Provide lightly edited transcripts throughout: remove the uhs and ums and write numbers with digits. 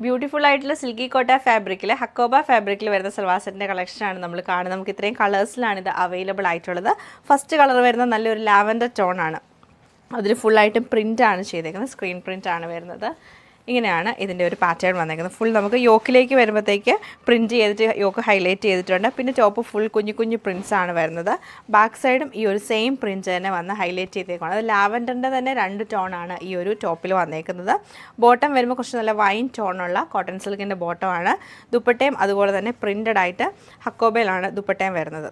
Beautiful ആയിട്ടുള്ള silky കോട്ട ഫാബ്രിക്കിൽ ഹക്കോബ ഫാബ്രിക്കിൽ വരുന്ന സൽവാർ സെറ്റിൻ്റെ കളക്ഷനാണ് നമ്മൾ കാണുന്നത്. നമുക്ക് ഇത്രയും കളേഴ്സിലാണ് ഇത് അവൈലബിൾ ആയിട്ടുള്ളത്. ഫസ്റ്റ് കളർ വരുന്ന നല്ലൊരു ലാവൻഡർ ടോണാണ്. അതിൽ ഫുള്ളായിട്ടും പ്രിൻ്റാണ് ചെയ്തേക്കുന്നത്, സ്ക്രീൻ പ്രിൻ്റാണ് വരുന്നത്. ഇങ്ങനെയാണ് ഇതിൻ്റെ ഒരു പാറ്റേൺ വന്നേക്കുന്നത്. ഫുൾ നമുക്ക് യോക്കിലേക്ക് വരുമ്പോഴത്തേക്ക് പ്രിൻറ്റ് ചെയ്തിട്ട് യോക്ക് ഹൈലൈറ്റ് ചെയ്തിട്ടുണ്ട്. പിന്നെ ടോപ്പ് ഫുൾ കുഞ്ഞു കുഞ്ഞു പ്രിൻറ്റ്സ് ആണ് വരുന്നത്. ബാക്ക് സൈഡും ഈ ഒരു സെയിം പ്രിൻറ്റ് തന്നെ വന്ന് ഹൈലൈറ്റ് ചെയ്തേക്കാണ്. അത് ലാവൻഡറിൻ്റെ തന്നെ 2 ടോണാണ് ഈ ഒരു ടോപ്പിൽ വന്നേക്കുന്നത്. ബോട്ടം വരുമ്പോൾ കുറച്ച് നല്ല വൈൻ ടോണുള്ള കോട്ടൺ സിൽക്കിൻ്റെ ബോട്ടമാണ്. ദുപ്പട്ടയും അതുപോലെ തന്നെ പ്രിൻറ്റഡ് ആയിട്ട് ഹക്കോബയിലാണ് ദുപ്പട്ടയും വരുന്നത്.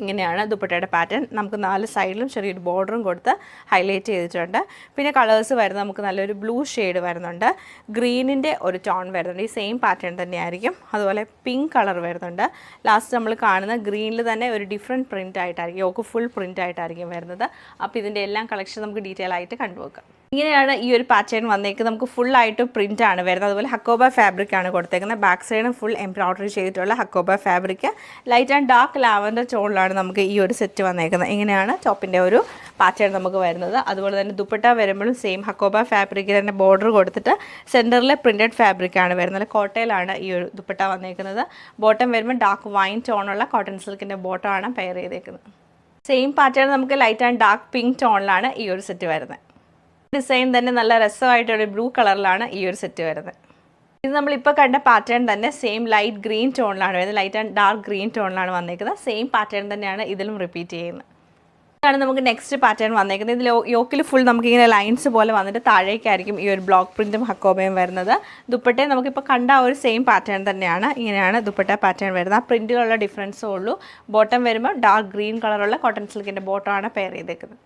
ഇങ്ങനെയാണ് ദുപ്പട്ടയുടെ പാറ്റേൺ. നമുക്ക് 4 സൈഡിലും ചെറിയൊരു ബോർഡറും കൊടുത്ത് ഹൈലൈറ്റ് ചെയ്തിട്ടുണ്ട്. പിന്നെ കളേഴ്സ് വരുന്നത് നമുക്ക് നല്ലൊരു ബ്ലൂ ഷെയ്ഡ് വരുന്നുണ്ട്, ഗ്രീനിൻ്റെ ഒരു ടോൺ വരുന്നുണ്ട്, ഈ സെയിം പാറ്റേൺ തന്നെയായിരിക്കും. അതുപോലെ പിങ്ക് കളർ വരുന്നുണ്ട്. ലാസ്റ്റ് നമ്മൾ കാണുന്ന ഗ്രീനിൽ തന്നെ ഒരു ഡിഫറെൻറ്റ് പ്രിൻ്റ് ആയിട്ടായിരിക്കും, യോക്ക് ഫുൾ പ്രിൻ്റ് ആയിട്ടായിരിക്കും വരുന്നത്. അപ്പോൾ ഇതിൻ്റെ എല്ലാം കളക്ഷൻ നമുക്ക് ഡീറ്റെയിൽ ആയിട്ട് കണ്ടുവെക്കാം. ഇങ്ങനെയാണ് ഈ ഒരു പാറ്റേൺ വന്നേക്കുന്നത്. നമുക്ക് ഫുള്ളായിട്ട് പ്രിൻ്റ് ആണ് വരുന്നത്. അതുപോലെ ഹക്കോബ ഫാബ്രിക് ആണ് കൊടുത്തേക്കുന്നത്. ബാക്ക് സൈഡും ഫുൾ എംബ്രോയ്ഡറി ചെയ്തിട്ടുള്ള Hakoba fabric. Light and dark lavender ടോണിലാണ് നമുക്ക് ഈ ഒരു സെറ്റ് വന്നേക്കുന്നത്. ഇങ്ങനെയാണ് ടോപ്പിൻ്റെ ഒരു പാറ്റേൺ നമുക്ക് വരുന്നത്. അതുപോലെ തന്നെ ദുപ്പട്ട വരുമ്പോഴും സെയിം ഹക്കോബ ഫാബ്രിക്കിൽ തന്നെ ബോർഡർ കൊടുത്തിട്ട് സെൻറ്ററിലെ പ്രിൻറ്റഡ് ഫാബ്രിക്കാണ് വരുന്നത്. കോട്ടയിലാണ് ഈ ഒരു ദുപ്പട്ട വന്നേക്കുന്നത്. ബോട്ടം വരുമ്പോൾ ഡാർക്ക് വൈൻ ടോണുള്ള കോട്ടൺ സിൽക്കിൻ്റെ ബോട്ടമാണ് പെയർ ചെയ്തേക്കുന്നത്. സെയിം പാറ്റേൺ നമുക്ക് ലൈറ്റ് ആൻഡ് ഡാർക്ക് പിങ്ക് ടോണിലാണ് ഈ ഒരു സെറ്റ് വരുന്നത്. ഡിസൈൻ തന്നെ നല്ല രസമായിട്ടൊരു ബ്ലൂ കളറിലാണ് ഈ ഒരു സെറ്റ് വരുന്നത്. ഇത് നമ്മളിപ്പോൾ കണ്ട പാറ്റേൺ തന്നെ സെയിം ലൈറ്റ് ഗ്രീൻ ടോണിലാണ് വരുന്നത്. ലൈറ്റ് ആൻഡ് ഡാർക്ക് ഗ്രീൻ ടോണിലാണ് വന്നേക്കുന്നത്. സെയിം പാറ്റേൺ തന്നെയാണ് ഇതിലും റിപ്പീറ്റ് ചെയ്യുന്നത്. ഇതാണ് നമുക്ക് നെക്സ്റ്റ് പാറ്റേൺ വന്നേക്കുന്നത്. ഇതിൽ യോക്കിൽ ഫുൾ നമുക്കിങ്ങനെ ലൈൻസ് പോലെ വന്നിട്ട് താഴേക്കായിരിക്കും ഈ ഒരു ബ്ലോക്ക് പ്രിൻറ്റും ഹക്കോബയും വരുന്നത്. ദുപ്പട്ടയും നമുക്കിപ്പോൾ കണ്ട ആ ഒരു സെയിം പാറ്റേൺ തന്നെയാണ്. ഇങ്ങനെയാണ് ദുപ്പട്ട പാറ്റേൺ വരുന്നത്. ആ പ്രിൻറ്റിലുള്ള ഡിഫറൻസേ ഉള്ളൂ. ബോട്ടം വരുമ്പോൾ ഡാർക്ക് ഗ്രീൻ കളറുള്ള കോട്ടൺ സിൽക്കിൻ്റെ ബോട്ടമാണ് പെയർ ചെയ്തേക്കുന്നത്.